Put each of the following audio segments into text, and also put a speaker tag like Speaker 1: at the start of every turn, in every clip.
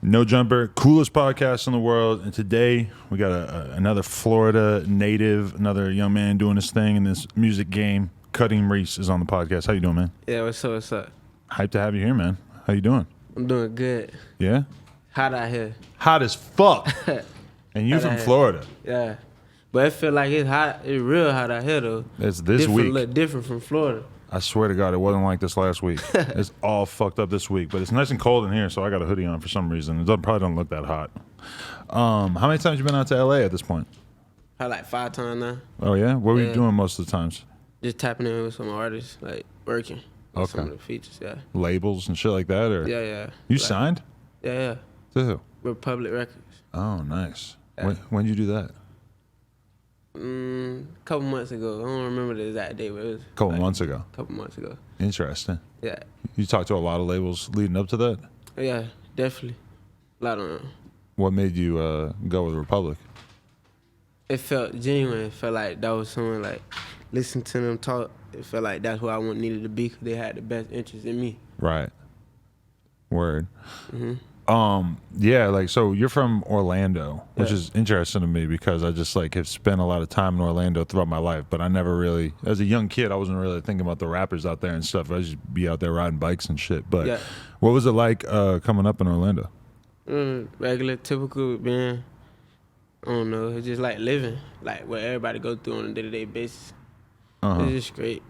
Speaker 1: No Jumper, coolest podcast in the world. And today we got another Florida native, another young man doing his thing in this music game. KuttEm Reese is on the podcast. How you doing, man?
Speaker 2: Yeah, what's up, what's up?
Speaker 1: Hyped to have you here, man. How you doing?
Speaker 2: I'm doing good.
Speaker 1: Yeah?
Speaker 2: Hot out here.
Speaker 1: Hot as fuck. And you from Florida.
Speaker 2: Yeah. But it feel like it's hot, it's real hot out here though.
Speaker 1: It's this week.
Speaker 2: A little different from Florida.
Speaker 1: I swear to God, it wasn't like this last week. It's all fucked up this week, but it's nice and cold in here, so I got a hoodie on for some reason. It probably don't look that hot. How many times you been out to LA at this point?
Speaker 2: Probably like 5 times now.
Speaker 1: Oh yeah? What were you doing most of the times?
Speaker 2: Just tapping in with some artists, like working.
Speaker 1: Okay.
Speaker 2: Some of the features, yeah.
Speaker 1: Labels and shit like that, or
Speaker 2: Yeah.
Speaker 1: You
Speaker 2: like,
Speaker 1: signed?
Speaker 2: Yeah.
Speaker 1: To who?
Speaker 2: Republic Records.
Speaker 1: Oh, nice.
Speaker 2: Yeah.
Speaker 1: When did you do that?
Speaker 2: Couple months ago. I don't remember the exact date, but it was
Speaker 1: Couple months ago.
Speaker 2: Couple months ago.
Speaker 1: Interesting.
Speaker 2: Yeah.
Speaker 1: You talked to a lot of labels leading up to that?
Speaker 2: Yeah, definitely. A lot of them.
Speaker 1: What made you go with Republic?
Speaker 2: It felt genuine. It felt like that was someone like listen to them talk. It felt like that's who I needed to be because they had the best interest in me.
Speaker 1: Right. Word.
Speaker 2: Mm-hmm.
Speaker 1: Yeah, like, so you're from Orlando, which
Speaker 2: Yeah.
Speaker 1: is interesting to me because I just like have spent a lot of time in Orlando throughout my life, but I never really, as a young kid, I wasn't really thinking about the rappers out there and stuff. I just be out there riding bikes and shit. But
Speaker 2: Yeah.
Speaker 1: what was it like coming up in Orlando?
Speaker 2: Regular, typical being, I don't know, it's just like living, like what everybody go through on a day-to-day basis. It's just great.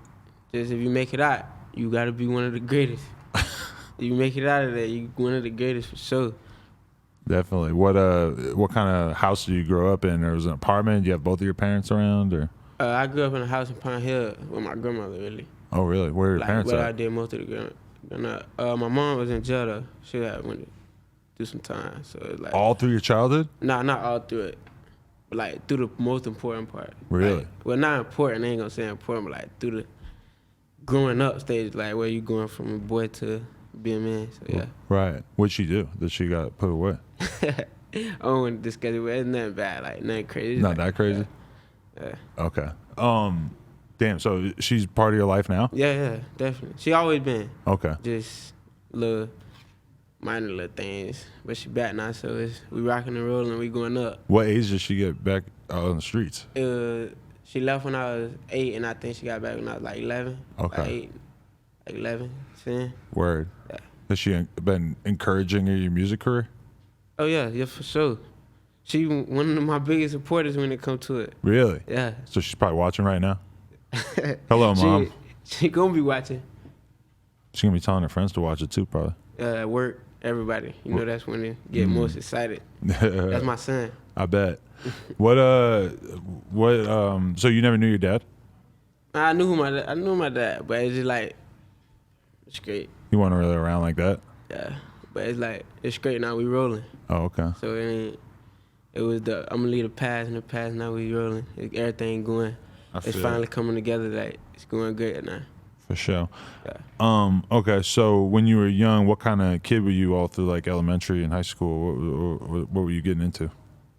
Speaker 2: Just if you make it out, you gotta be one of the greatest. If you make it out of there, you one of the greatest for sure.
Speaker 1: Definitely. What kind of house did you grow up in? Or was it an apartment? Do you have both of your parents around? Or
Speaker 2: I grew up in a house in Pine Hill with my grandmother, really.
Speaker 1: oh, really? Where are your parents
Speaker 2: where
Speaker 1: at?
Speaker 2: I did most of the my mom was in jail though. She had went through some time, so it's like
Speaker 1: All through your childhood?
Speaker 2: Nah, not all through it, but like through the most important part.
Speaker 1: Really?
Speaker 2: Like, well, not important. I ain't gonna say important, but like through the growing up stage, like where you going from a boy to be a man. So yeah.
Speaker 1: Right. What'd she do that she got put away?
Speaker 2: I don't want to discuss it, but it's nothing bad, like nothing crazy. It's
Speaker 1: Not
Speaker 2: like,
Speaker 1: that crazy?
Speaker 2: Yeah.
Speaker 1: Okay. Damn, so she's part of your life now?
Speaker 2: Yeah, definitely. She always been.
Speaker 1: Okay.
Speaker 2: Just little minor little things, but she back now, so we rocking and rolling, we going up.
Speaker 1: What age did she get back out on the streets?
Speaker 2: She left when I was 8, and I think she got back when I was like 11.
Speaker 1: Okay.
Speaker 2: Like 8, like 11, 10.
Speaker 1: Word.
Speaker 2: Yeah.
Speaker 1: Has she been encouraging your music career?
Speaker 2: Oh yeah, for sure. She one of my biggest supporters when it comes to it.
Speaker 1: Really?
Speaker 2: Yeah.
Speaker 1: So she's probably watching right now? Hello, Mom.
Speaker 2: She gonna be watching.
Speaker 1: She's going to be telling her friends to watch it too, probably.
Speaker 2: At work, everybody. You know, that's when they get most excited. That's my son.
Speaker 1: I bet. So you never knew your dad?
Speaker 2: I knew my dad, but it's just like, it's great.
Speaker 1: You weren't really around like that?
Speaker 2: Yeah, but it's like, it's great now, we rolling.
Speaker 1: Oh, okay.
Speaker 2: So it was I'm gonna leave the past in the past, now we rolling. Everything going. It's finally coming together, like, it's going great now.
Speaker 1: For sure.
Speaker 2: Yeah.
Speaker 1: Okay, so when you were young, what kind of kid were you all through like elementary and high school? What were you getting into?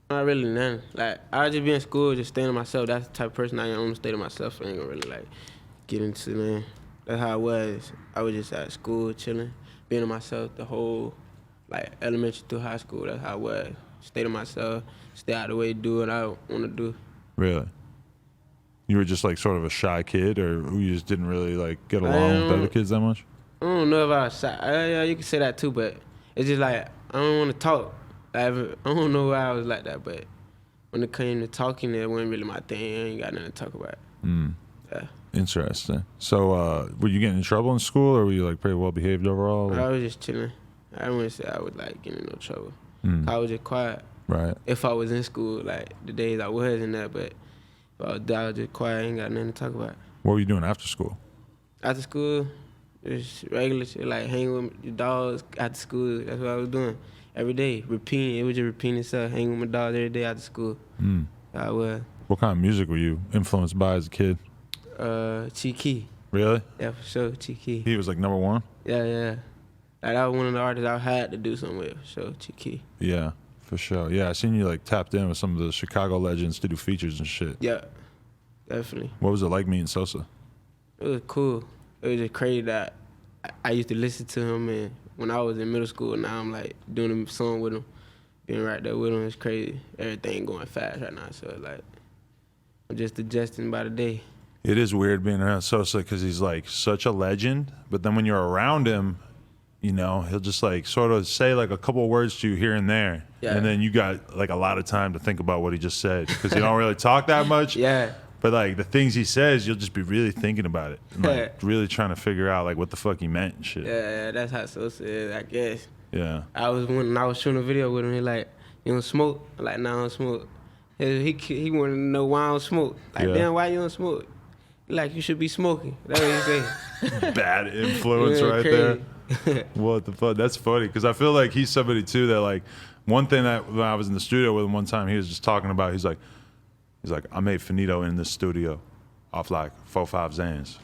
Speaker 2: Not really nothing. Like, I just be in school, just staying to myself. That's the type of person I am. I'm gonna stay to myself. I ain't gonna really like get into them. That's how I was. I was just at school chilling, being to myself the whole like elementary through high school. That's how I was. Stay to myself, stay out of the way, do what I want to do.
Speaker 1: Really? You were just like sort of a shy kid, or you just didn't really like get along with other kids that much?
Speaker 2: I don't know if I was shy. Yeah, you can say that too, but it's just like I don't want to talk. I don't know why I was like that, but when it came to talking, it wasn't really my thing. I ain't got nothing to talk about. Yeah.
Speaker 1: Interesting. So, were you getting in trouble in school, or were you like pretty well behaved overall?
Speaker 2: I was just chilling. I wouldn't say I was like getting in no trouble. I was just quiet.
Speaker 1: Right.
Speaker 2: If I was in school, like the days I was in that, but if I was just quiet, I ain't got nothing to talk about.
Speaker 1: What were you doing after school?
Speaker 2: After school, just regular shit, like hanging with your dogs after school. That's what I was doing. Every day, repeating. It was just repeating itself, hanging with my dogs every day after school. I was.
Speaker 1: What kind of music were you influenced by as a kid?
Speaker 2: Chief Keef.
Speaker 1: Really?
Speaker 2: Yeah, for sure, Chief Keef.
Speaker 1: He was like number one?
Speaker 2: Yeah. Like, that was one of the artists I had to do something with, for sure, Chief Keef.
Speaker 1: Yeah, for sure. Yeah, I seen you like tapped in with some of the Chicago legends to do features and shit.
Speaker 2: Yeah, definitely.
Speaker 1: What was it like meeting Sosa?
Speaker 2: It was cool. It was just crazy that I used to listen to him, and when I was in middle school. Now I'm like doing a song with him, being right there with him. It's crazy. Everything going fast right now. So like, I'm just adjusting by the day.
Speaker 1: It is weird being around Sosa because he's like such a legend, but then when you're around him, you know, he'll just like sort of say like a couple words to you here and there, and then you got like a lot of time to think about what he just said because he don't really talk that much.
Speaker 2: Yeah.
Speaker 1: But like the things he says, you'll just be really thinking about it and like really trying to figure out like what the fuck he meant and shit.
Speaker 2: Yeah, that's how Sosa is, I guess.
Speaker 1: Yeah.
Speaker 2: When I was shooting a video with him, he like, you don't smoke? I'm like, nah, I don't smoke. He wanted to know why I don't smoke. Like, damn, why you don't smoke? Like, you should be smoking. That's what he say.
Speaker 1: Bad influence right
Speaker 2: crazy.
Speaker 1: there. What the fuck? That's funny because I feel like he's somebody too that like one thing that when I was in the studio with him one time, he was just talking about. He's like, I made Finito in this studio off like 4-5 Zans.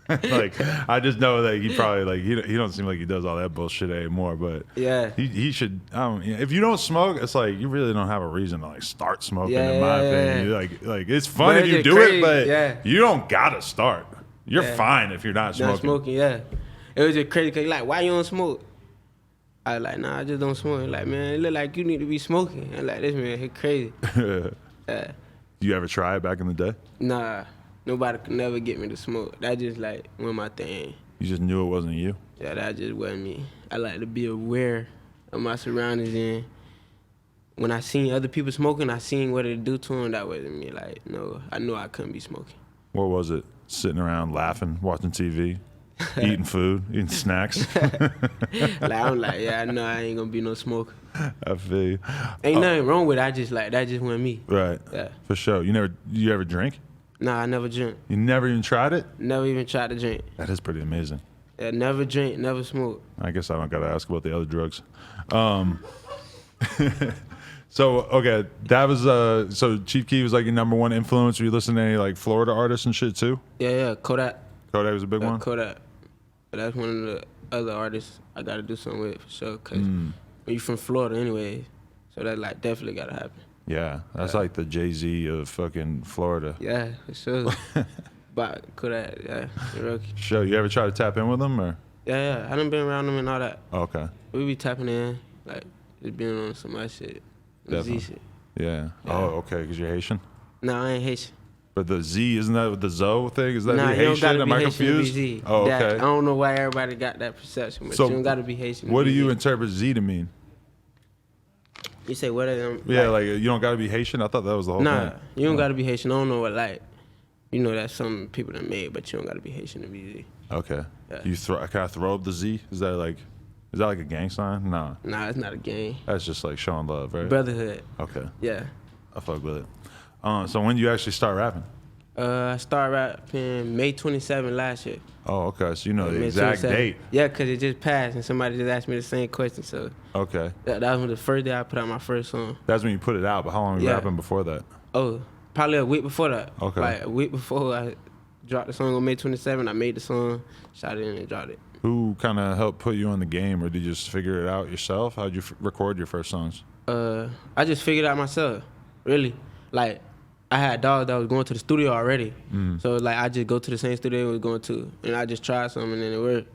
Speaker 1: Like I just know that he probably like he don't seem like he does all that bullshit anymore, but
Speaker 2: yeah,
Speaker 1: he should. If you don't smoke, it's like you really don't have a reason to like start smoking. In my opinion, like it's fun if you do it, but you don't gotta start. You're fine if you're not smoking.
Speaker 2: Not smoking, yeah. It was just crazy because like, why you don't smoke? I was like, nah, I just don't smoke. Like, man, it look like you need to be smoking. And like, this man, he crazy.
Speaker 1: Do you ever try it back in the day?
Speaker 2: Nah. Nobody could never get me to smoke. That just like went my thing.
Speaker 1: You just knew it wasn't you?
Speaker 2: Yeah, that just wasn't me. I like to be aware of my surroundings, and when I seen other people smoking, I seen what it do to them. That wasn't me. Like, no, I knew I couldn't be smoking.
Speaker 1: What was it? Sitting around laughing, watching TV, eating food, eating snacks?
Speaker 2: Like, I'm like, yeah, I know I ain't gonna be no smoker.
Speaker 1: I feel you.
Speaker 2: Ain't nothing wrong with it. I just like, that just wasn't me.
Speaker 1: Right.
Speaker 2: Yeah.
Speaker 1: For sure. You ever drink?
Speaker 2: Nah, I never drink.
Speaker 1: You never even tried it?
Speaker 2: Never even tried to drink.
Speaker 1: That is pretty amazing.
Speaker 2: Yeah, never drink, never smoke.
Speaker 1: I guess I don't gotta ask about the other drugs. So okay, that was so Chief Keef was like your number one influence. Were you listening to any like Florida artists and shit too?
Speaker 2: Yeah, Kodak.
Speaker 1: Kodak was a big one?
Speaker 2: Kodak. That's one of the other artists I gotta do something with for sure. Cause when you from Florida anyway, so that like definitely gotta happen.
Speaker 1: Yeah, that's like the Jay-Z of fucking Florida.
Speaker 2: Yeah, for sure. But Kodak, yeah,
Speaker 1: Sure. You ever try to tap in with them or?
Speaker 2: Yeah, I done been around them and all that.
Speaker 1: Okay.
Speaker 2: We be tapping in, like just being on some other shit, Z shit.
Speaker 1: Yeah. Oh, okay. Because you're Haitian.
Speaker 2: No, I ain't Haitian.
Speaker 1: But the Z, isn't that what the Zoe thing? Is that
Speaker 2: nah,
Speaker 1: Haitian?
Speaker 2: You don't gotta
Speaker 1: Am
Speaker 2: be
Speaker 1: I
Speaker 2: Haitian
Speaker 1: confused?
Speaker 2: to be Z.
Speaker 1: Oh, okay.
Speaker 2: I don't know why everybody got that perception, but
Speaker 1: so
Speaker 2: you don't gotta be Haitian.
Speaker 1: What do you interpret Z to mean?
Speaker 2: You say what are them?
Speaker 1: Yeah, like you don't gotta be Haitian. I thought that was the whole thing.
Speaker 2: Nah, you don't gotta be Haitian. I don't know what like. You know that's some people that made, but you don't gotta be Haitian to be Z.
Speaker 1: Okay.
Speaker 2: Yeah.
Speaker 1: You kind of throw up the Z? Is that like a gang sign? Nah.
Speaker 2: Nah, it's not a gang.
Speaker 1: That's just like showing love, right?
Speaker 2: Brotherhood.
Speaker 1: Okay.
Speaker 2: Yeah.
Speaker 1: I fuck with it. So when do you actually start rapping?
Speaker 2: I started rapping May 27 last year.
Speaker 1: Oh, okay. So you know the
Speaker 2: May
Speaker 1: exact
Speaker 2: 27.
Speaker 1: date.
Speaker 2: Yeah, because it just passed and somebody just asked me the same question. So
Speaker 1: Okay.
Speaker 2: that was the first day I put out my first song.
Speaker 1: That's when you put it out, but how long were you rapping before that?
Speaker 2: Oh, probably a week before that.
Speaker 1: Okay.
Speaker 2: Like a week before I dropped the song on May 27, I made the song, shot it in and dropped it.
Speaker 1: Who kind of helped put you on the game, or did you just figure it out yourself? How'd you record your first songs?
Speaker 2: I just figured it out myself, really. Like, I had dogs that was going to the studio already. So, like, I just go to the same studio we was going to, and I just tried something, and then it worked.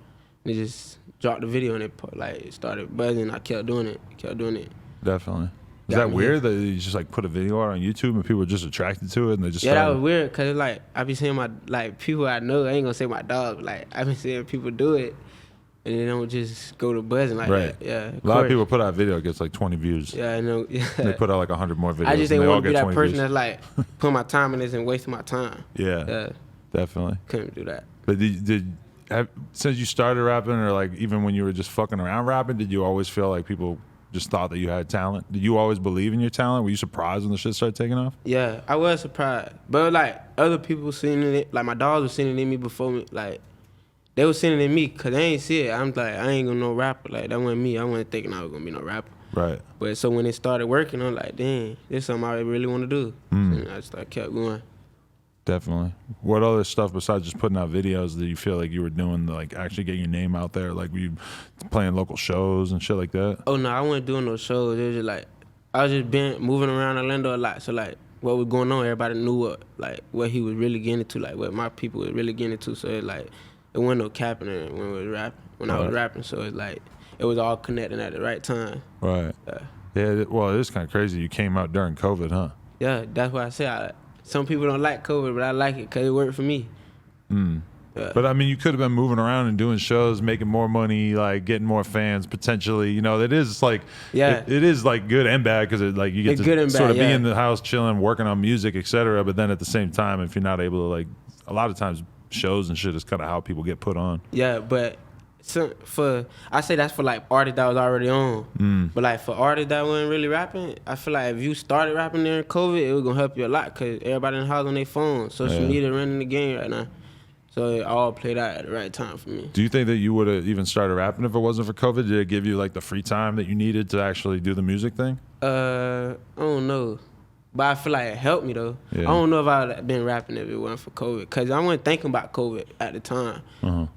Speaker 2: And it just dropped the video, and it started buzzing. I kept doing it.
Speaker 1: Definitely. Is that weird that you just, like, put a video out on YouTube and people were just attracted to it and they just started?
Speaker 2: That was weird, because, like, I be seeing people I know, I ain't going to say my dog, like, I been seeing people do it, and they don't just go to buzzing like that. Yeah,
Speaker 1: a lot of people put out a video, it gets like 20 views.
Speaker 2: Yeah, I know. Yeah.
Speaker 1: They put out like 100 more videos.
Speaker 2: I just didn't want to be that person
Speaker 1: views.
Speaker 2: that's like, putting my time in this and wasting my time.
Speaker 1: Yeah, definitely.
Speaker 2: Couldn't do that.
Speaker 1: But since you started rapping, or like even when you were just fucking around rapping, did you always feel like people just thought that you had talent? Did you always believe in your talent? Were you surprised when the shit started taking off?
Speaker 2: Yeah, I was surprised. But like other people seen it, like my dogs were seeing it in me before me, like they were seeing it in me because they ain't see it. I'm like, I ain't gonna no rapper. Like that wasn't me. I wasn't thinking I was gonna be no rapper.
Speaker 1: Right.
Speaker 2: But so when it started working, I'm like, dang, this is something I really want to do. And I just kept going.
Speaker 1: Definitely. What other stuff besides just putting out videos that you feel like you were doing to like actually get your name out there? Like were you playing local shows and shit like that?
Speaker 2: Oh no, I wasn't doing no shows. It was just like I was just moving around Orlando a lot. So like what was going on, everybody knew what he was really getting into, like what my people was really getting into. So it it wasn't no capping in it when we was rapping. When I was rapping, so it's like it was all connecting at the right time.
Speaker 1: Right. Yeah. Well, it is kind of crazy. You came out during COVID, huh?
Speaker 2: Yeah, that's why I say some people don't like COVID, but I like it because it worked for me. Yeah.
Speaker 1: But I mean, you could have been moving around and doing shows, making more money, like getting more fans potentially. You know, it is like it is like good and bad because like you get to sort of be in the house chilling, working on music, etc. But then at the same time, if you're not able to like, a lot of times shows and shit is kind of how people get put on.
Speaker 2: Yeah, but I say that's for like artists that was already on. But like for artists that weren't really rapping, I feel like if you started rapping during COVID, it was gonna help you a lot because everybody in the house on their phone, social media running the game right now. So it all played out at the right time for me.
Speaker 1: Do you think that you would have even started rapping if it wasn't for COVID? Did it give you like the free time that you needed to actually do the music thing?
Speaker 2: I don't know. But I feel like it helped me though. Yeah. I don't know if I would have been rapping if it wasn't for COVID. Because I wasn't thinking about COVID at the time.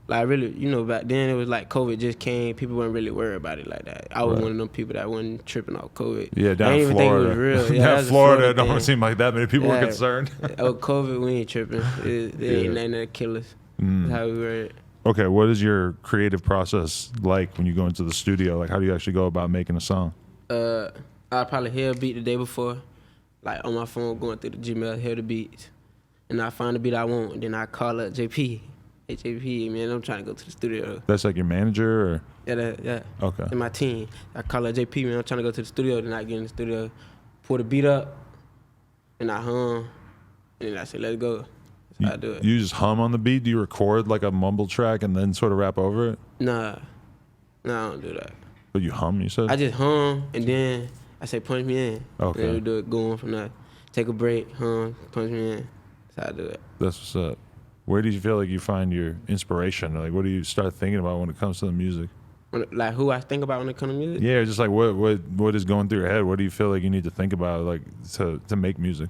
Speaker 2: Like really, you know, back then it was like COVID just came. People weren't really worried about it like that. I was one of them people that wasn't tripping off COVID.
Speaker 1: Yeah, down in Florida.
Speaker 2: Think it was real. Yeah,
Speaker 1: down in Florida, it don't seem like that many people were concerned.
Speaker 2: COVID, we ain't tripping. It ain't nothing that kill us. That's how we were.
Speaker 1: Okay, what is your creative process like when you go into the studio? Like, how do you actually go about making a song?
Speaker 2: I'll probably hear a beat the day before. Like on my phone, going through the Gmail, hear the beats, and I find the beat I want. And then I call up JP. Hey JP, man, I'm trying to go to the studio.
Speaker 1: That's like your manager, or?
Speaker 2: Yeah.
Speaker 1: Okay.
Speaker 2: And my team. I call up JP, man, I'm trying to go to the studio. Then I get in the studio, pull the beat up, and I hum, and then I say, let's go. That's how I do it.
Speaker 1: You just hum on the beat? Do you record like a mumble track and then sort of rap over it?
Speaker 2: Nah, I don't do that.
Speaker 1: But you hum, you said?
Speaker 2: I just hum, and then I say, punch me in.
Speaker 1: Okay.
Speaker 2: Then we do it, go on from there. Take a break, punch me in. That's how I do it.
Speaker 1: That's what's up. Where do you feel like you find your inspiration? Like, what do you start thinking about when it comes to the music?
Speaker 2: Like, who I think about when it comes to music?
Speaker 1: Yeah, just like what is going through your head? What do you feel like you need to think about, like, to make music?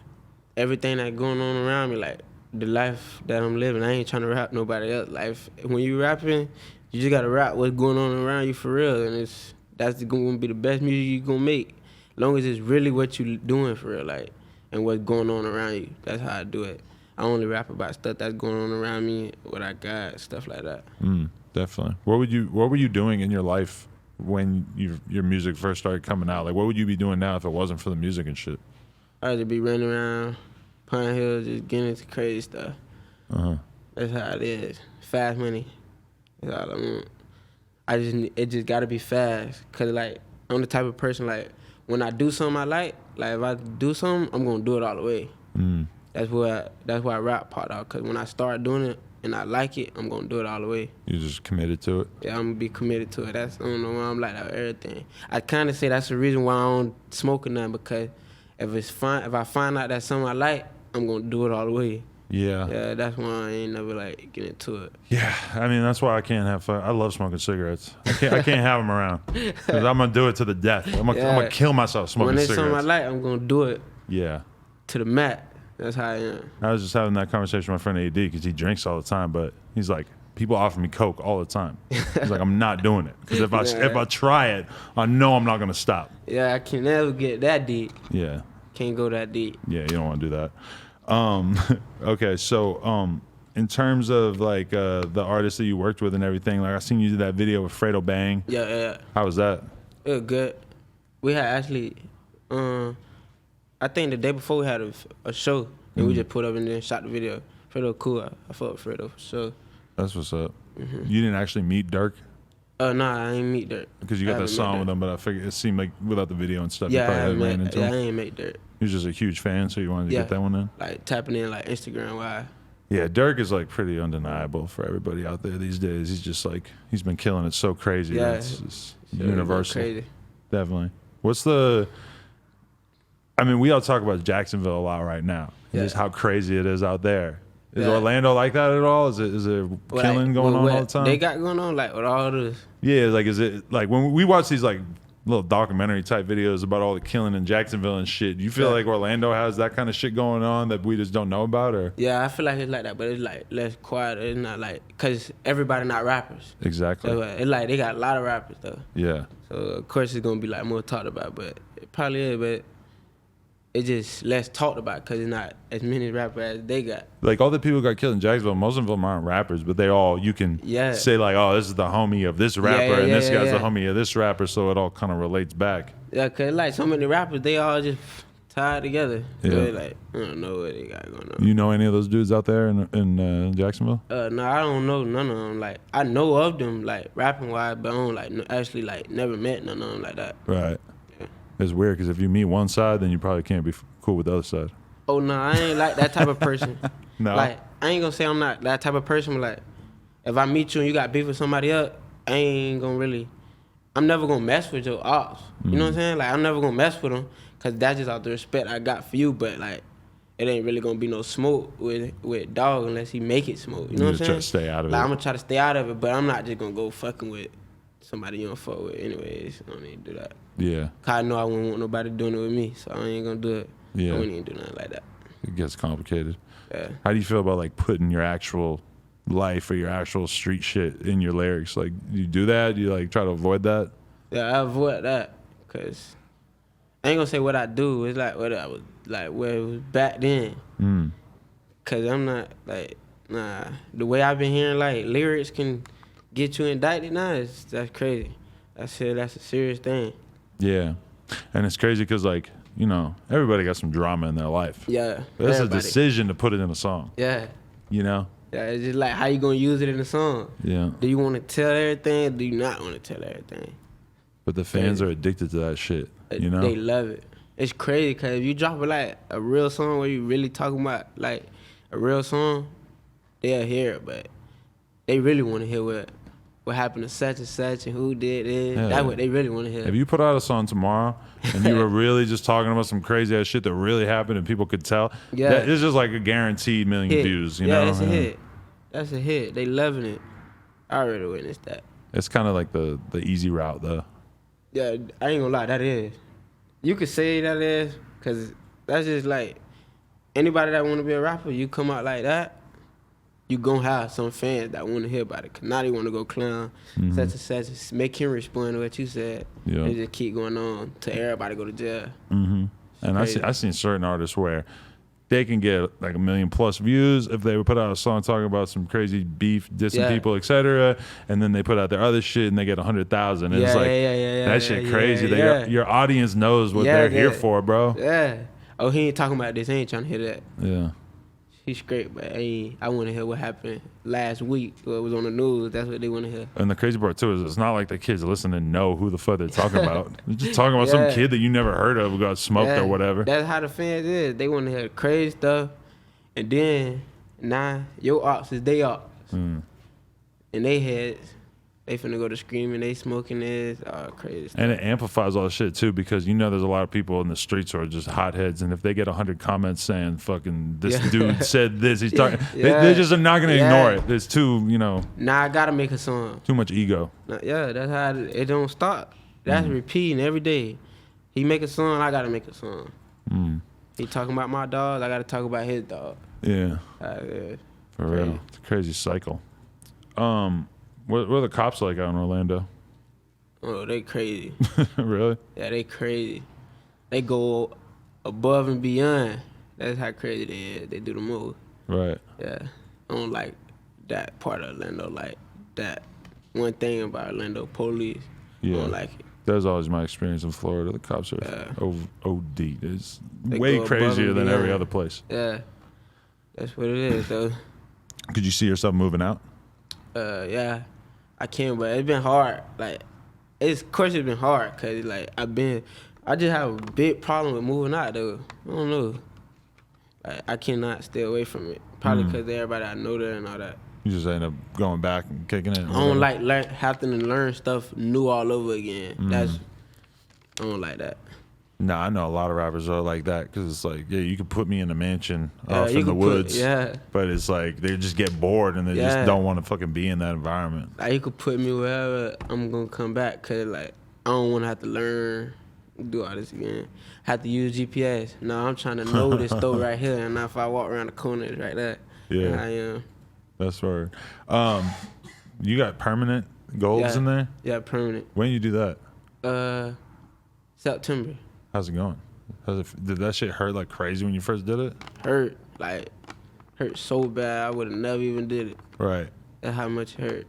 Speaker 2: Everything that's going on around me, like, the life that I'm living. I ain't trying to rap nobody else. Like, when you rapping, you just got to rap what's going on around you for real. And that's going to be the best music you going to make. Long as it's really what you doing for real, like, and what's going on around you. That's how I do it. I only rap about stuff that's going on around me, what I got, stuff like that.
Speaker 1: Definitely. What were you doing in your life when your music first started coming out? Like, what would you be doing now if it wasn't for the music and shit?
Speaker 2: I'd just be running around Pine Hill, just getting into crazy stuff. That's how it is. Fast money. That's all I want. It just gotta be fast. Cause like, I'm the type of person, like, when I do something I like if I do something, I'm gonna do it all the way. That's why I rap part out. Cause when I start doing it and I like it, I'm gonna do it all the way.
Speaker 1: You just committed to it? Yeah,
Speaker 2: I'm gonna be committed to it. I don't know why I'm like that with everything. I kinda say that's the reason why I don't smoke or nothing, because if I find out that's something I like, I'm gonna do it all the way. Yeah, that's why I ain't never like get into it.
Speaker 1: Yeah, I mean that's why I can't have fun. I love smoking cigarettes. I can't have them around because I'm gonna do it to the death. I'm gonna kill myself smoking cigarettes.
Speaker 2: When it's something I like, I'm gonna do it.
Speaker 1: Yeah.
Speaker 2: To the mat. That's how I am.
Speaker 1: I was just having that conversation with my friend AD because he drinks all the time, but he's like, people offer me Coke all the time. He's like, I'm not doing it because if I try it, I know I'm not gonna stop.
Speaker 2: Yeah, I can never get that deep.
Speaker 1: Yeah.
Speaker 2: Can't go that deep.
Speaker 1: Yeah, you don't want to do that. Okay, so in terms of like the artists that you worked with and everything, like I seen you do that video with Fredo Bang.
Speaker 2: Yeah.
Speaker 1: How was that?
Speaker 2: It was good. We had actually, I think the day before we had a show and we just put up and then shot the video. Fredo cool. I fuck with Fredo for sure.
Speaker 1: That's what's up. You didn't actually meet Dirk?
Speaker 2: Nah, I ain't meet Dirk.
Speaker 1: Because you got that song with him, but I figured it seemed like without the video and stuff, you probably hadn't ran into him.
Speaker 2: I ain't met Dirk.
Speaker 1: He was just a huge fan, so you wanted to get that one in?
Speaker 2: Like tapping in like Instagram wise.
Speaker 1: Yeah, Dirk is like pretty undeniable for everybody out there these days. He's just like, he's been killing it so crazy.
Speaker 2: Yeah,
Speaker 1: it's universal.
Speaker 2: Crazy.
Speaker 1: Definitely. I mean, we all talk about Jacksonville a lot right now. Just how crazy it is out there. Is Orlando like that at all? Is there killing going on all the time?
Speaker 2: They got going on like with all this.
Speaker 1: Yeah, like is it like when we watch these like little documentary type videos about all the killing in Jacksonville and shit, do you feel like Orlando has that kind of shit going on that we just don't know about? Or
Speaker 2: yeah, I feel like it's like that, but it's like less quiet. It's not like, cause everybody not rappers.
Speaker 1: Exactly.
Speaker 2: So it's like they got a lot of rappers though.
Speaker 1: Yeah.
Speaker 2: So of course it's gonna be like more talked about, but it probably is. But it's just less talked about because it's not as many rappers as they got.
Speaker 1: Like all the people who got killed in Jacksonville, most of them aren't rappers, but you can say like, oh, this is the homie of this rapper, and this guy's the homie of this rapper, so it all kind of relates back.
Speaker 2: Yeah, cause like so many rappers, they all just tied together.
Speaker 1: Yeah.
Speaker 2: So like, I don't know what they got going on.
Speaker 1: You know any of those dudes out there in Jacksonville?
Speaker 2: No, I don't know none of them. Like I know of them, like rapping wise, but I don't like actually like never met none of them like that.
Speaker 1: Right. It's weird because if you meet one side, then you probably can't be cool with the other side.
Speaker 2: Oh no, I ain't like that type of person.
Speaker 1: No.
Speaker 2: Like I ain't gonna say I'm not that type of person. But like if I meet you and you got beef with somebody else, I ain't gonna really. I'm never gonna mess with your ops. You know what I'm saying? Like I'm never gonna mess with them because that's just out the respect I got for you. But like it ain't really gonna be no smoke with dog unless he make it smoke. You know what I'm saying?
Speaker 1: Try to stay out of it.
Speaker 2: I'm gonna try to stay out of it, but I'm not just gonna go fucking with somebody you don't fuck with. Anyways, I don't need to do that.
Speaker 1: Yeah.
Speaker 2: Cause I know I wouldn't want nobody doing it with me, so I ain't gonna do it.
Speaker 1: Yeah.
Speaker 2: I wouldn't even do nothing like that.
Speaker 1: It gets complicated.
Speaker 2: Yeah.
Speaker 1: How do you feel about like putting your actual life or your actual street shit in your lyrics? Like, you do that? Do you like try to avoid that?
Speaker 2: Yeah, I avoid that, cause I ain't gonna say what I do. It's like what I was like where it was back then. Cause I'm not like the way I've been hearing like lyrics can get you indicted now. That's crazy. That's a serious thing.
Speaker 1: Yeah, and it's crazy because like everybody got some drama in their life.
Speaker 2: Yeah,
Speaker 1: but that's
Speaker 2: everybody.
Speaker 1: a decision to put it in a song.
Speaker 2: Yeah.
Speaker 1: Yeah,
Speaker 2: it's just like how you gonna use it in the song.
Speaker 1: Yeah.
Speaker 2: Do you want to tell everything? Or do you not want to tell everything?
Speaker 1: But the fans are addicted to that shit.
Speaker 2: They love it. It's crazy because if you drop like a real song where you really talking about like a real song, they'll hear it, but they really want to hear what happened to such and such and who did it. Yeah. That's what they really want to hear.
Speaker 1: If you put out a song tomorrow and you were really just talking about some crazy ass shit that really happened and people could tell, it's just like a guaranteed million views. You know?
Speaker 2: It's a hit. That's a hit. They loving it. I already witnessed that.
Speaker 1: It's kind of like the easy route though.
Speaker 2: Yeah, I ain't gonna lie, that is. You could say that is, because that's just like, anybody that want to be a rapper, you come out like that, you gonna have some fans that want to hear about it. Because now they want to go clown, such and such, make him respond to what you said, and just keep going on till everybody go to jail.
Speaker 1: And I've seen certain artists where they can get like 1 million+ views if they would put out a song talking about some crazy beef, dissing people, etc. And then they put out their other shit and they get 100,000. And it's like, that shit crazy. Your audience knows what they're here for, bro.
Speaker 2: Yeah. Oh, he ain't talking about this. He ain't trying to hear that.
Speaker 1: Yeah.
Speaker 2: He's straight, but I want to hear what happened last week. What was on the news. That's what they want to hear.
Speaker 1: And the crazy part too is it's not like the kids listening know who the fuck they're talking about. They're just talking about some kid that you never heard of who got smoked or whatever.
Speaker 2: That's how the fans is. They want to hear crazy stuff, and then your ops is they ops, and they heads. They finna go to screaming, they smoking this, crazy stuff.
Speaker 1: And it amplifies all the shit too, because there's a lot of people in the streets who are just hotheads, and if they get 100 comments saying fucking this dude said this, he's talking, they just are not gonna ignore it. There's too,
Speaker 2: Nah, I gotta make a song.
Speaker 1: Too much ego.
Speaker 2: That's how it don't stop. That's repeating every day. He make a song, I gotta make a song. He talking about my dog, I gotta talk about his dog.
Speaker 1: Yeah. For real. It's a crazy cycle. What are the cops like out in Orlando?
Speaker 2: Oh, they crazy.
Speaker 1: Really?
Speaker 2: Yeah, they crazy. They go above and beyond. That's how crazy they is. They do the most.
Speaker 1: Right.
Speaker 2: Yeah. I don't like that part of Orlando. Like that one thing about Orlando police. Yeah. I don't like it.
Speaker 1: That's always my experience in Florida. The cops are OD. It's
Speaker 2: they
Speaker 1: way crazier than every other place.
Speaker 2: Yeah. That's what it is, though.
Speaker 1: Could you see yourself moving out?
Speaker 2: Yeah. I can, but it's been hard. Like, of course it's been hard, cause like I just have a big problem with moving out though. I don't know. Like I cannot stay away from it. Probably cause everybody I know there and all that.
Speaker 1: You just end up going back and kicking it.
Speaker 2: I don't like having to learn stuff new all over again. I don't like that.
Speaker 1: Nah, I know a lot of rappers are like that because it's like, you could put me in a mansion off in the woods, but it's like they just get bored and they just don't want to fucking be in that environment.
Speaker 2: Like you could put me wherever, I'm gonna come back because like I don't want to have to learn, do all this again. Have to use GPS. No, I'm trying to know this store right here, and now if I walk around the corner, it's right there. Yeah, I am.
Speaker 1: That's word. You got permanent goals in there?
Speaker 2: Yeah, permanent.
Speaker 1: When you do that?
Speaker 2: September.
Speaker 1: How's it going? Did that shit hurt like crazy when you first did it?
Speaker 2: Hurt so bad. I would have never even did it.
Speaker 1: Right.
Speaker 2: That's how much it hurt.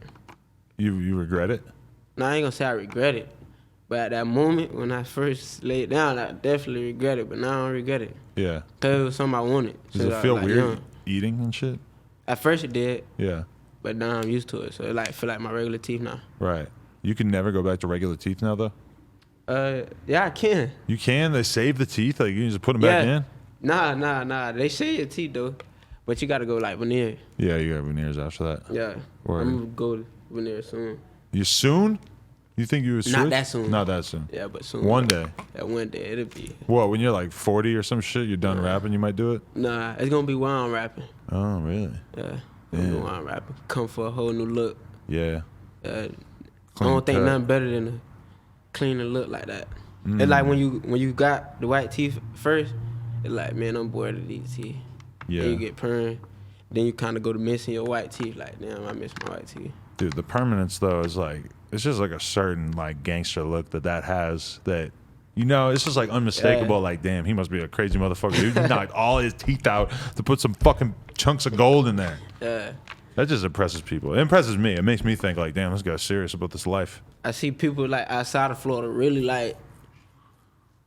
Speaker 1: You regret it?
Speaker 2: No, I ain't gonna say I regret it, but at that moment when I first laid down, I definitely regret it. But now I don't regret it.
Speaker 1: Yeah.
Speaker 2: Cause it was something I wanted.
Speaker 1: Does it feel weird eating and shit?
Speaker 2: At first it did.
Speaker 1: Yeah.
Speaker 2: But now I'm used to it, so it like feel like my regular teeth now.
Speaker 1: Right. You can never go back to regular teeth now, though.
Speaker 2: Yeah, I can.
Speaker 1: You can. They save the teeth. Like you can just put them back in.
Speaker 2: Nah. They save your teeth though, but you gotta go like veneer.
Speaker 1: Yeah, you got veneers after that.
Speaker 2: Yeah.
Speaker 1: Word.
Speaker 2: I'm gonna go veneer soon.
Speaker 1: You soon? You think you would switch?
Speaker 2: Not that soon.
Speaker 1: Not that soon.
Speaker 2: Yeah, but soon.
Speaker 1: One day.
Speaker 2: Yeah, one day it'll be.
Speaker 1: What? When you're like 40 or some shit, you're done rapping. You might do it.
Speaker 2: Nah, it's gonna be while I'm rapping.
Speaker 1: Oh, really?
Speaker 2: Yeah. While I'm rapping, come for a whole new look.
Speaker 1: Yeah.
Speaker 2: I don't think nothing better than a cleaner look like that. It's like when you got the white teeth first, it's like, man, I'm bored of these teeth.
Speaker 1: Yeah.
Speaker 2: Then you get perm. Then you kind of go to missing your white teeth. Like, damn, I miss my white teeth.
Speaker 1: Dude, the permanence though is like, it's just like a certain like gangster look that has that. You know, it's just like unmistakable.
Speaker 2: Yeah.
Speaker 1: Like, damn, he must be a crazy motherfucker. He knocked all his teeth out to put some fucking chunks of gold in there.
Speaker 2: Yeah.
Speaker 1: That just impresses people. It impresses me. It makes me think like, damn, this guy's serious about this life.
Speaker 2: I see people like outside of Florida really like,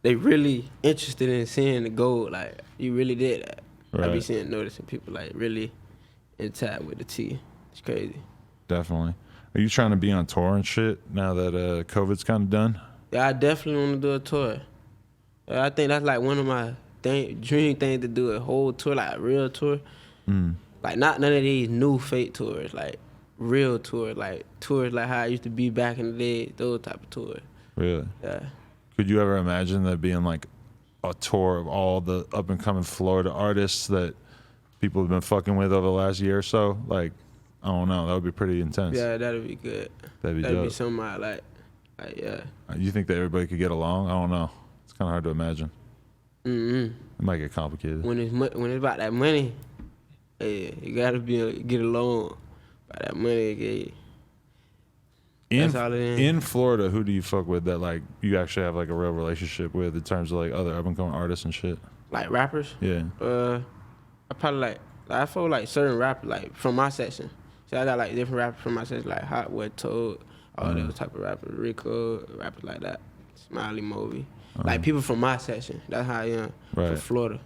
Speaker 2: they really interested in seeing the gold. Like, you really did that.
Speaker 1: Right.
Speaker 2: I be noticing people like really intact with the teeth. It's crazy.
Speaker 1: Definitely. Are you trying to be on tour and shit now that COVID's kind of done?
Speaker 2: Yeah, I definitely want to do a tour. I think that's like one of my dream things to do, a whole tour, like a real tour. Like not none of these new fake tours, like real tours like how I used to be back in the day, those type of tours.
Speaker 1: Really?
Speaker 2: Yeah.
Speaker 1: Could you ever imagine that being like a tour of all the up and coming Florida artists that people have been fucking with over the last year or so? Like, I don't know. That would be pretty intense.
Speaker 2: Yeah, that'd be good.
Speaker 1: That'd be
Speaker 2: something I like. Yeah.
Speaker 1: You think that everybody could get along? I don't know. It's kind of hard to imagine. It might get complicated.
Speaker 2: When it's about that money, hey, you gotta get along. By that money, that's all it is.
Speaker 1: In Florida, who do you fuck with that like you actually have like a real relationship with in terms of like other up and coming artists and shit?
Speaker 2: Like rappers?
Speaker 1: Yeah.
Speaker 2: I probably like I feel like certain rappers like from my section. See, I got like different rappers from my section, like Hot Wet Toad, all those type of rappers, Rico, rappers like that, Smiley Moby, like people from my section. That's how I am from Florida.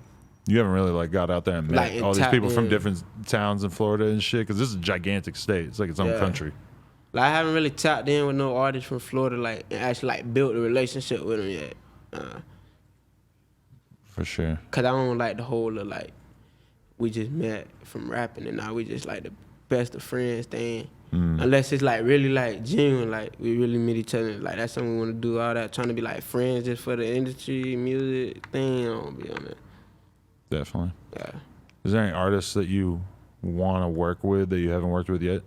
Speaker 1: You haven't really like got out there and met
Speaker 2: Like,
Speaker 1: all these people from different towns in Florida and shit, because this is a gigantic state. It's like its own country.
Speaker 2: Like I haven't really tapped in with no artists from Florida, like and actually like built a relationship with them yet.
Speaker 1: For sure.
Speaker 2: Cause I don't like the whole of like we just met from rapping and now we just like the best of friends thing. Unless it's like really like genuine, like we really meet each other, like that's something we want to do. All that trying to be like friends just for the industry music thing, I don't be on it.
Speaker 1: Definitely.
Speaker 2: Yeah.
Speaker 1: Is there any artists that you want to work with that you haven't worked with yet?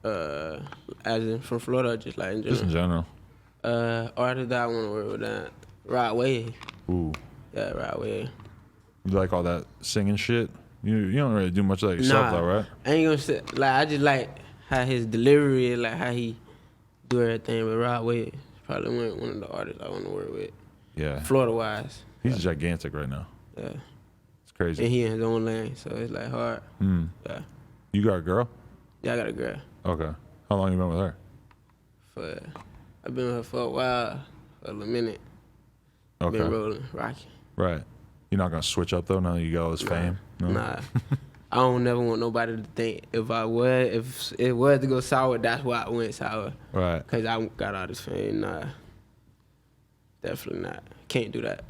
Speaker 2: As in from Florida, or just like in general.
Speaker 1: Just in general.
Speaker 2: Artists that I want to work with, that Rod Wave.
Speaker 1: Ooh.
Speaker 2: Yeah, Rod Wave.
Speaker 1: You like all that singing shit? You don't really do much of that yourself, though, right?
Speaker 2: I ain't gonna say like I just like how his delivery, like how he do everything. But Rod Wave probably one of the artists I want to work with.
Speaker 1: Yeah.
Speaker 2: Florida wise.
Speaker 1: He's gigantic right now.
Speaker 2: Yeah.
Speaker 1: It's crazy.
Speaker 2: And he in his own lane, so it's like hard. Yeah.
Speaker 1: You got a girl?
Speaker 2: Yeah, I got a girl.
Speaker 1: Okay. How long you been with her?
Speaker 2: I've been with her for a while, for a little minute.
Speaker 1: Okay.
Speaker 2: Been rolling, rocking.
Speaker 1: Right. You're not gonna switch up though now that you got all this fame? No?
Speaker 2: Nah. I don't never want nobody to think if it was to go sour, that's why I went sour.
Speaker 1: Right.
Speaker 2: Cause I got all this fame. Nah. Definitely not. Can't do that.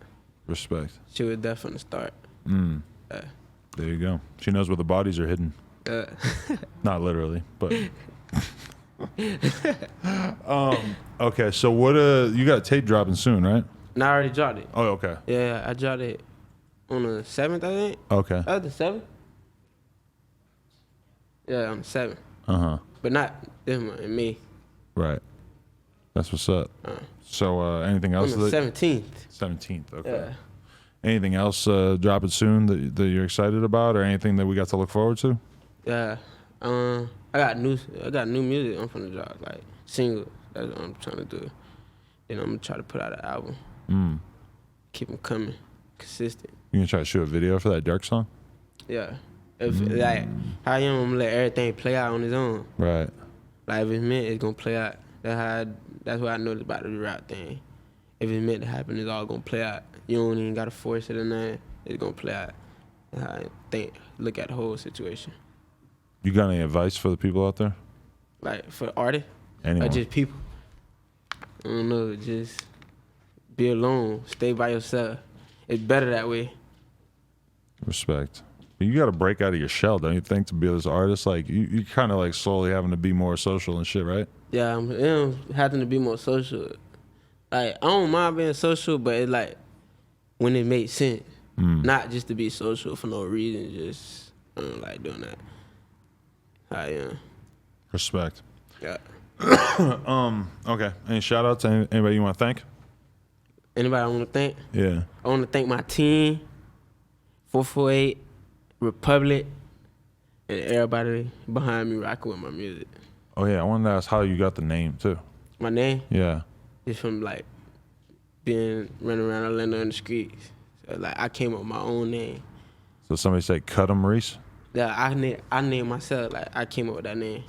Speaker 1: Respect.
Speaker 2: She was deaf from the start.
Speaker 1: There you go. She knows where the bodies are hidden. Not literally, but. Okay, so what? You got a tape dropping soon, right?
Speaker 2: No, I already dropped it.
Speaker 1: Oh, okay.
Speaker 2: Yeah, I dropped it on the 7th, I think.
Speaker 1: Okay.
Speaker 2: The 7th? Yeah, on the 7th. But not this month, in May.
Speaker 1: Right. That's what's up. So anything else?
Speaker 2: On the 17th.
Speaker 1: 17th. Okay.
Speaker 2: Yeah.
Speaker 1: Anything else dropping soon that you're excited about, or anything that we got to look forward to?
Speaker 2: Yeah. I got new music I'm finna drop, like singles. That's what I'm trying to do. Then I'm gonna try to put out an album. keep them coming, consistent.
Speaker 1: You gonna try to shoot a video for that Dirk song?
Speaker 2: Yeah. If like how I am, I'm gonna let everything play out on its own.
Speaker 1: Right.
Speaker 2: Like if it's meant, it's gonna play out. That's what I noticed about the rap thing. If it's meant to happen, it's all gonna play out. You don't even gotta force it or nothing. It's gonna play out. That's how I look at the whole situation.
Speaker 1: You got any advice for the people out there?
Speaker 2: Like for artists
Speaker 1: Anyone?
Speaker 2: or just people. I don't know. Just be alone. Stay by yourself. It's better that way.
Speaker 1: Respect. You got to break out of your shell, don't you think, to be this artist? Like you kind of like slowly having to be more social and shit, right?
Speaker 2: Yeah, I'm having to be more social. Like I don't mind being social, but it's like when it makes sense, not just to be social for no reason. Just I don't like doing that. I am.
Speaker 1: Respect.
Speaker 2: Yeah.
Speaker 1: Okay. Any shout outs? Anybody you want to thank?
Speaker 2: Anybody I want to thank?
Speaker 1: Yeah.
Speaker 2: I want to thank my team, 448, Republic, and everybody behind me rocking with my music.
Speaker 1: Oh yeah, I wanted to ask how you got the name too.
Speaker 2: My name?
Speaker 1: Yeah.
Speaker 2: It's from like running around Orlando in the streets. So like I came up with my own name.
Speaker 1: So somebody say KuttEm Reese?
Speaker 2: Yeah, I named myself. Like I came up with that name.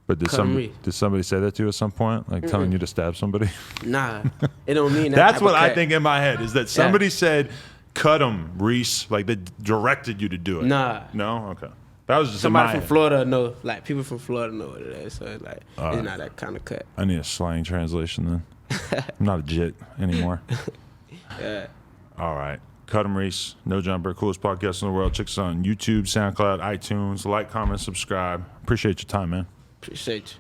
Speaker 1: But did somebody say that to you at some point, like telling you to stab somebody?
Speaker 2: Nah, it don't mean that.
Speaker 1: That's what I
Speaker 2: cut.
Speaker 1: think in my head is that somebody said, KuttEm Reese, like they directed you to do it.
Speaker 2: Nah.
Speaker 1: No? Okay. That was just
Speaker 2: Somebody
Speaker 1: in my
Speaker 2: from
Speaker 1: head.
Speaker 2: Florida know, like people from Florida know what it is. So it's like it's not that kind of cut.
Speaker 1: I need a slang translation then. I'm not a jit anymore.
Speaker 2: Yeah.
Speaker 1: All right. KuttEm Reese, No Jumper, coolest podcast in the world. Check us out on YouTube, SoundCloud, iTunes. Like, comment, subscribe. Appreciate your time, man.
Speaker 2: Appreciate you.